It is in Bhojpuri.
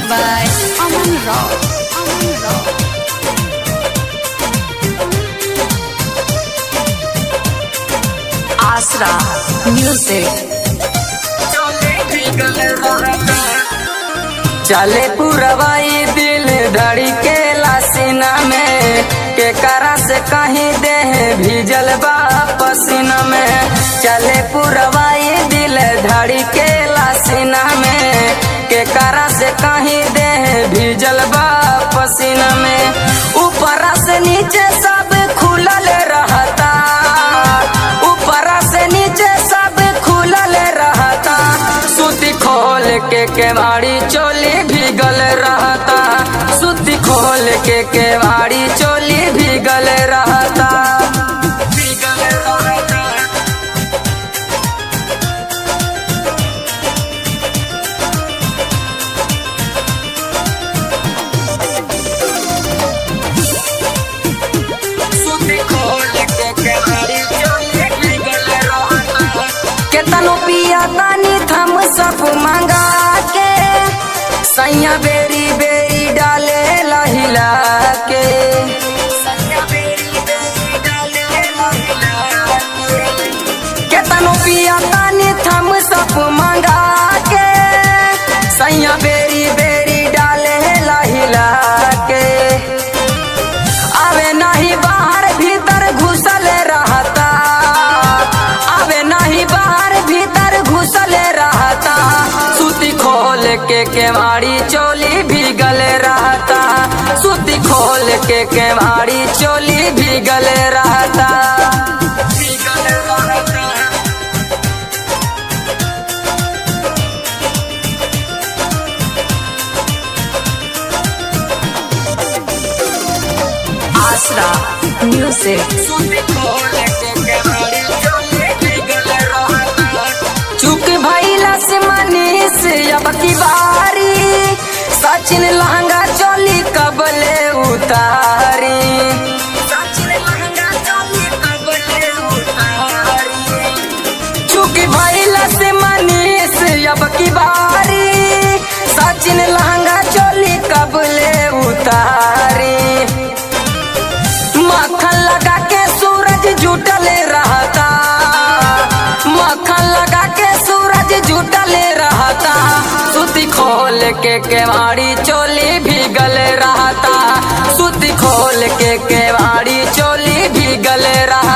by Aman Rao. Aman Rao. Asra Music. चले पुरवाई दिल धड़ी के लासीना में के करा से कहीं देह भीजल बा पसीना में। चले पुरवाई दिल धड़ी के लासीना में के करा से कहीं देह भीजल बा पसीना में। ऊपर से नीचे सब खुलल रहता, ऊपर से नीचे सब खुलल रहता। सूती खोल के केवाड़ी चोली भीगल रहता, सूती खोल के केवाड़ी चोली भीगल रहता। केतनो पिया तानी थम सब मंगा के सैया बेरी बेरी डाले लहिला के। केतनो पिया तानी थम सब मंगा के सैया बेरी बेरी डाले लहिला के। आवे नहीं बाहर भीतर घुसल रहता, आवे नहीं बाहर भीतर घुसल रहता। सूती खोल के केवाड़ी चोली भीगल रहता, सूती खोल के केवाड़ी चोली भीगल रहता। Asra Music. चुक भइला से मनीष अब की बारी, सचिन लहंगा चोली कबले उतारी। चुक भइला से मनीष अब की बारी, सचिन लहंगा चोली कबले उतारी। मक्खन लगा के सूरज जुटल रहता, मक्खन लगा के सूरज जुटल रहता। सूती खोल के केवाड़ी चोली भीगल रहता, सूती खोल के केवाड़ी चोली भीगल रहता।